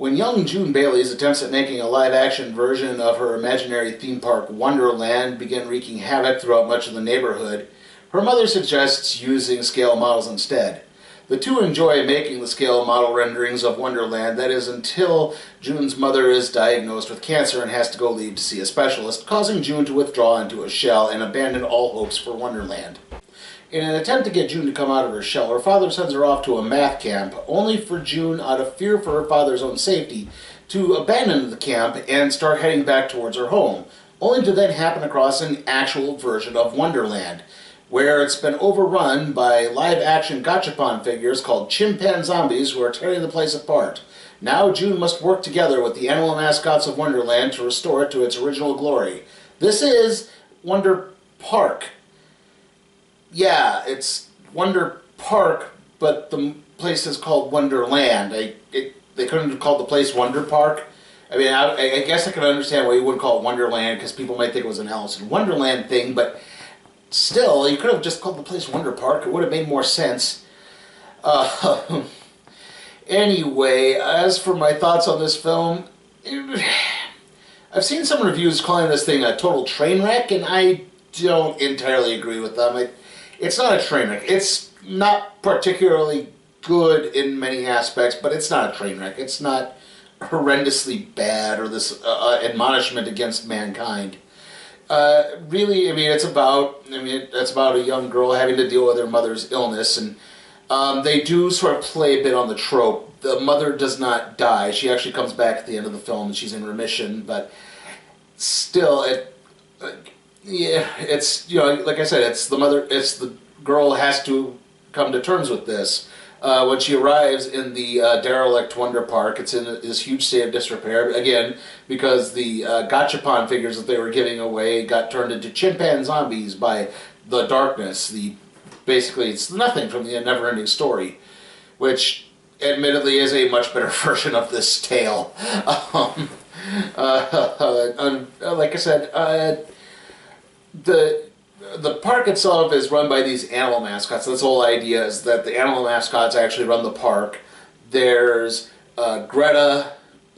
When young June Bailey's attempts at making a live-action version of her imaginary theme park Wonderland begin wreaking havoc throughout much of the neighborhood, her mother suggests using scale models instead. The two enjoy making the scale model renderings of Wonderland, that is, until June's mother is diagnosed with cancer and has to go leave to see a specialist, causing June to withdraw into a shell and abandon all hopes for Wonderland. In an attempt to get June to come out of her shell, her father sends her off to a math camp, only for June, out of fear for her father's own safety, to abandon the camp and start heading back towards her home, only to then happen across an actual version of Wonderland, where it's been overrun by live-action gachapon figures called chimpanzombies who are tearing the place apart. Now June must work together with the animal mascots of Wonderland to restore it to its original glory. This is Wonder Park. Yeah, it's Wonder Park, but the place is called Wonderland. They couldn't have called the place Wonder Park. I mean, I guess I could understand why you wouldn't call it Wonderland, because people might think it was an Alice in Wonderland thing, but still, you could have just called the place Wonder Park. It would have made more sense. Anyway, as for my thoughts on this film, I've seen some reviews calling this thing a total train wreck, and I don't entirely agree with them. It's not a train wreck. It's not particularly good in many aspects, but it's not a train wreck. It's not horrendously bad or this admonishment against mankind. Really, I mean, it's about a young girl having to deal with her mother's illness, and they do sort of play a bit on the trope. The mother does not die. She actually comes back at the end of the film, and she's in remission, but still, yeah, it's, you know, like I said, it's the girl has to come to terms with this. When she arrives in the derelict Wonder Park, it's in this huge state of disrepair, again, because the gachapon figures that they were giving away got turned into chimpanzombies by the darkness. Basically, it's nothing from the never-ending story, which admittedly is a much better version of this tale. Like I said, the park itself is run by these animal mascots. This whole idea is that the animal mascots actually run the park. There's Greta,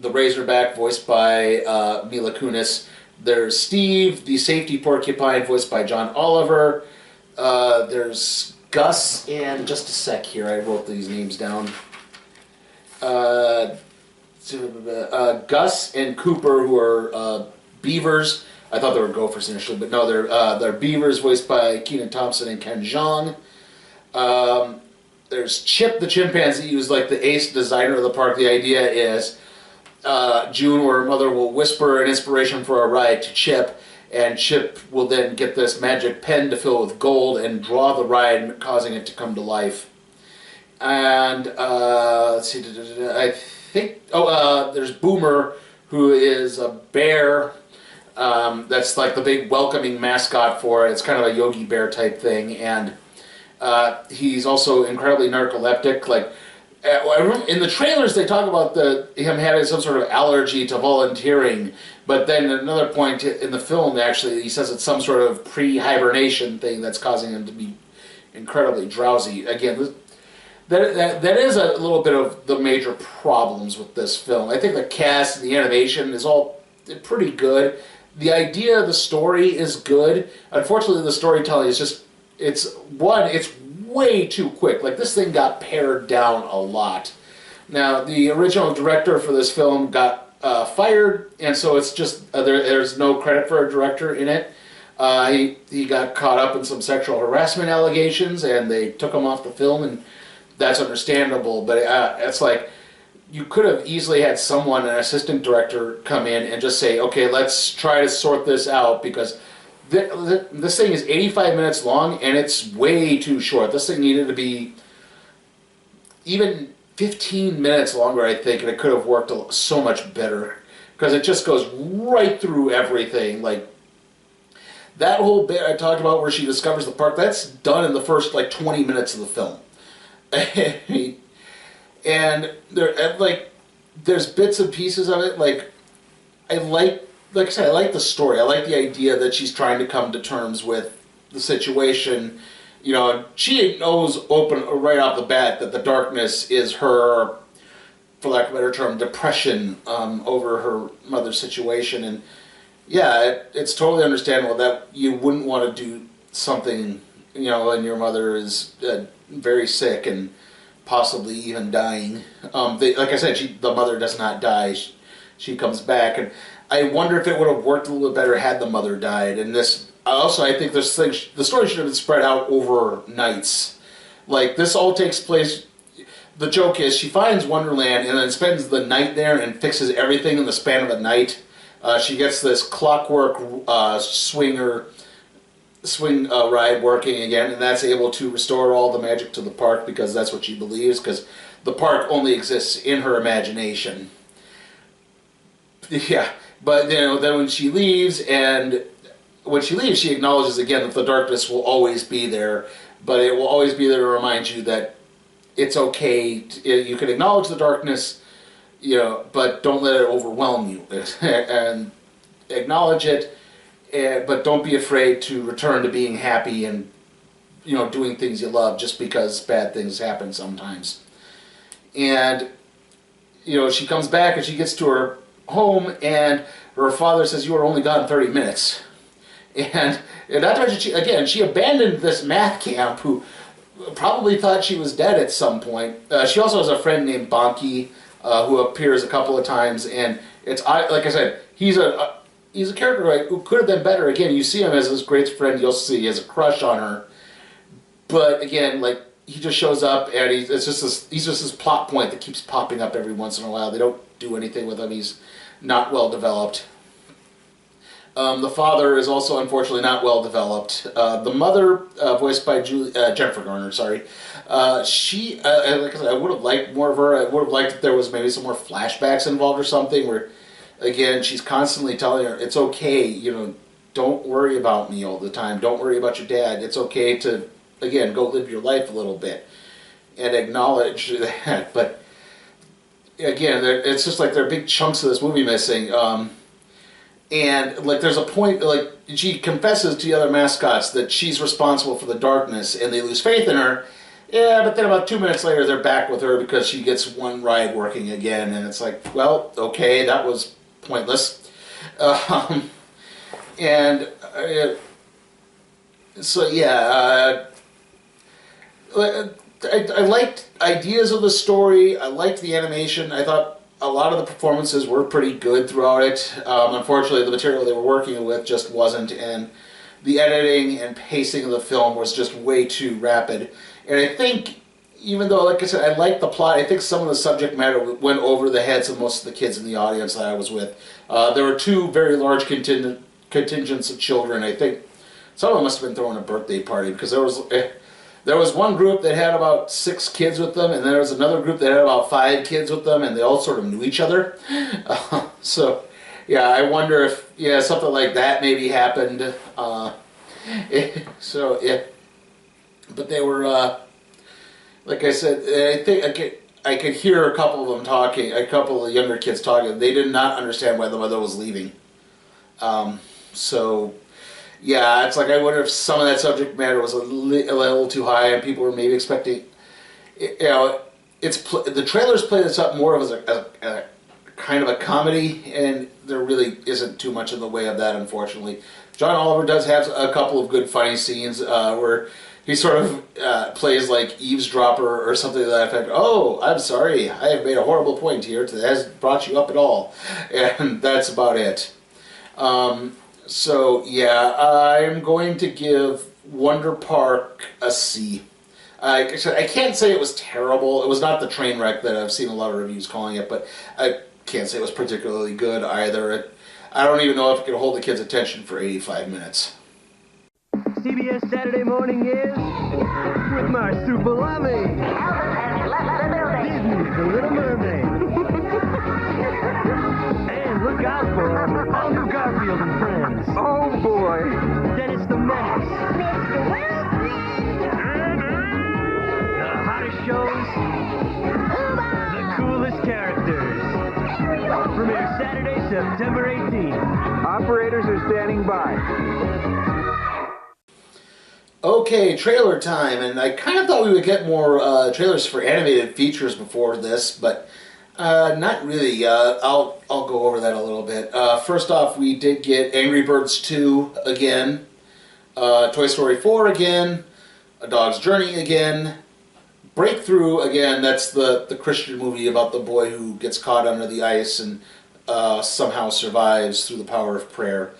the Razorback, voiced by Mila Kunis. There's Steve, the safety porcupine, voiced by John Oliver. There's Gus, and just a sec here, I wrote these names down. Gus and Cooper, who are beavers. I thought they were gophers initially, but no, they're beavers, voiced by Kenan Thompson and Ken Jeong. There's Chip the chimpanzee, who's like the ace designer of the park. The idea is June or her mother will whisper an inspiration for a ride to Chip, and Chip will then get this magic pen to fill with gold and draw the ride, causing it to come to life. And let's see, I think, there's Boomer, who is a bear. That's like the big welcoming mascot for it. It's kind of a Yogi Bear type thing, and he's also incredibly narcoleptic. Like in the trailers, they talk about him having some sort of allergy to volunteering, but then at another point in the film, actually, he says it's some sort of pre-hibernation thing that's causing him to be incredibly drowsy. Again, that is a little bit of the major problems with this film. I think the cast and the animation is all pretty good. The idea of the story is good. Unfortunately, the storytelling is just, it's way too quick. Like, this thing got pared down a lot. Now, the original director for this film got fired, and so it's just, there's no credit for a director in it. He got caught up in some sexual harassment allegations, and they took him off the film, and that's understandable, but it's like, you could have easily had someone, an assistant director, come in and just say, okay, let's try to sort this out, because this thing is 85 minutes long, and it's way too short. This thing needed to be even 15 minutes longer, I think, and it could have worked so much better, because it just goes right through everything. Like, that whole bit I talked about where she discovers the park, that's done in the first, like, 20 minutes of the film. And there's bits and pieces of it. Like I said, I like the story. I like the idea that she's trying to come to terms with the situation. You know, she knows right off the bat that the darkness is her for lack of a better term, depression over her mother's situation. And yeah, it's totally understandable that you wouldn't want to do something, and your mother is very sick and possibly even dying. Like I said, the mother does not die. She comes back, and I wonder if it would have worked a little bit better had the mother died. And I think the story should have been spread out over nights. Like, this all takes place. The joke is she finds Wonderland and then spends the night there and fixes everything in the span of a night. She gets this clockwork swing ride working again, and that's able to restore all the magic to the park, because that's what she believes, because the park only exists in her imagination. Yeah, but then when she leaves, she acknowledges again that the darkness will always be there, but it will always be there to remind you that it's okay. You can acknowledge the darkness, but don't let it overwhelm you. And acknowledge it, but don't be afraid to return to being happy and doing things you love, just because bad things happen sometimes. And she comes back and she gets to her home, and her father says, "You were only gone 30 minutes." And not to mention, she abandoned this math camp, who probably thought she was dead at some point. She also has a friend named Bonky, who appears a couple of times, and like I said, he's a character who could have been better. Again, you see him as his great friend. You'll see he has a crush on her, but again, like, he just shows up, and he's just this plot point that keeps popping up every once in a while. They don't do anything with him. He's not well developed. The father is also unfortunately not well developed. The mother, voiced by Jennifer Garner, sorry. She, like I said, I would have liked more of her. I would have liked if there was maybe some more flashbacks involved or something, where, again, she's constantly telling her, it's okay, don't worry about me all the time. Don't worry about your dad. It's okay to, again, go live your life a little bit and acknowledge that. But again, it's just like there are big chunks of this movie missing. And like, there's a point, like, she confesses to the other mascots that she's responsible for the darkness, and they lose faith in her. Yeah, but then about 2 minutes later, they're back with her because she gets one ride working again, and it's like, well, okay, that was pointless. So yeah, I liked ideas of the story. I liked the animation. I thought a lot of the performances were pretty good throughout it. Unfortunately, the material they were working with just wasn't, and the editing and pacing of the film was just way too rapid. And I think, even though, like I said, I liked the plot, I think some of the subject matter went over the heads of most of the kids in the audience that I was with. There were two very large contingents of children. I think some of them must have been throwing a birthday party, because there was one group that had about 6 kids with them, and there was another group that had about 5 kids with them, and they all sort of knew each other. So, yeah, I wonder if, something like that maybe happened. But they were, like I said, I think I could hear a couple of them talking, a couple of the younger kids talking. They did not understand why the mother was leaving. So, yeah, it's like, I wonder if some of that subject matter was a little too high, and people were maybe expecting, the trailers play this up more of as a kind of a comedy, and there really isn't too much in the way of that, unfortunately. John Oliver does have a couple of good funny scenes where he sort of plays like eavesdropper or something to that effect. Oh, I'm sorry, I have made a horrible point here that hasn't brought you up at all. And that's about it. So, yeah, I'm going to give Wonder Park a C. I can't say it was terrible. It was not the train wreck that I've seen a lot of reviews calling it, but I can't say it was particularly good either. I don't even know if it could hold the kids' attention for 85 minutes. CBS Saturday Morning is with Marsupilami. Disney's The Little Mermaid. And look out for Andrew Garfield and Friends. Oh boy. Dennis the Menace. Mr. Wilson. The hottest shows. The coolest characters. Premieres Saturday, September 18th. Operators are standing by. Okay, trailer time, and I kind of thought we would get more trailers for animated features before this, but Not really. I'll go over that a little bit. First off, we did get Angry Birds 2 again, Toy Story 4 again, A Dog's Journey again, Breakthrough again. That's the Christian movie about the boy who gets caught under the ice and somehow survives through the power of prayer.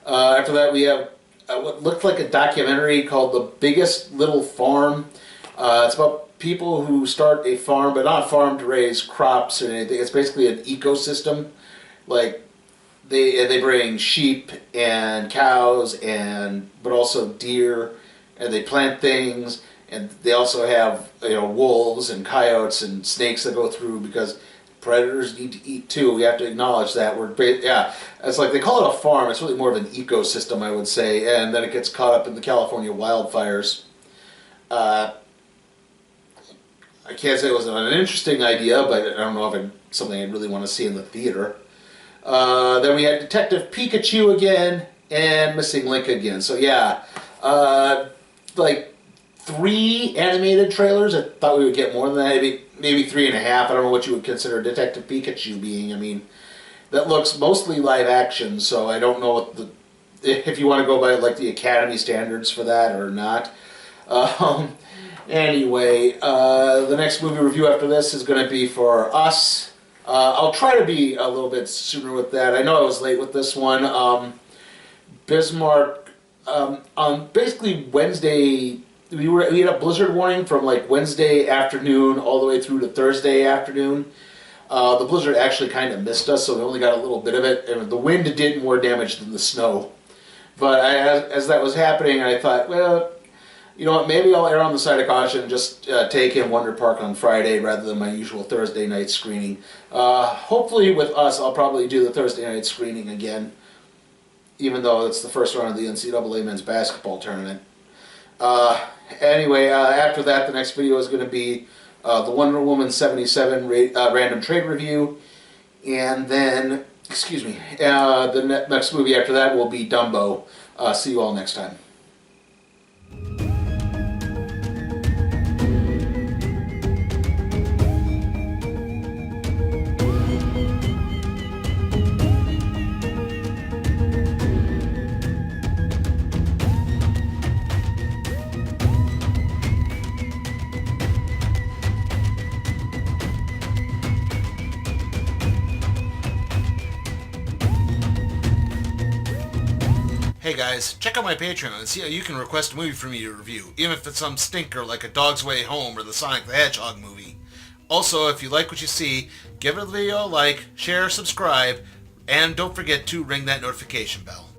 After that, we have what looked like a documentary called The Biggest Little Farm. It's about people who start a farm, but not a farm to raise crops or anything. It's basically an ecosystem. Like they bring sheep and cows but also deer, and they plant things, and they also have wolves and coyotes and snakes that go through because predators need to eat too. We have to acknowledge that. It's like they call it a farm. It's really more of an ecosystem, I would say, and then it gets caught up in the California wildfires. I can't say it was an interesting idea, but I don't know if it's something I'd really want to see in the theater. Then we had Detective Pikachu again and Missing Link again. So yeah, like 3 animated trailers. I thought we would get more than that, maybe 3.5. I don't know what you would consider Detective Pikachu being. I mean, that looks mostly live action, so I don't know if you want to go by like the Academy standards for that or not. Anyway, the next movie review after this is going to be for Us. I'll try to be a little bit sooner with that. I know I was late with this one. Bismarck, on basically Wednesday, we had a blizzard warning from like Wednesday afternoon all the way through to Thursday afternoon. The blizzard actually kind of missed us, so we only got a little bit of it, and the wind did more damage than the snow. But as that was happening, I thought, well, you know what, maybe I'll err on the side of caution and just take in Wonder Park on Friday rather than my usual Thursday night screening. Hopefully with Us, I'll probably do the Thursday night screening again, even though it's the first round of the NCAA men's basketball tournament. Anyway, after that, the next video is going to be the Wonder Woman 77 random trade review, and then, the next movie after that will be Dumbo. See you all next time. Hey guys, check out my Patreon and see how you can request a movie for me to review, even if it's some stinker like A Dog's Way Home or the Sonic the Hedgehog movie. Also, if you like what you see, give the video a like, share, subscribe, and don't forget to ring that notification bell.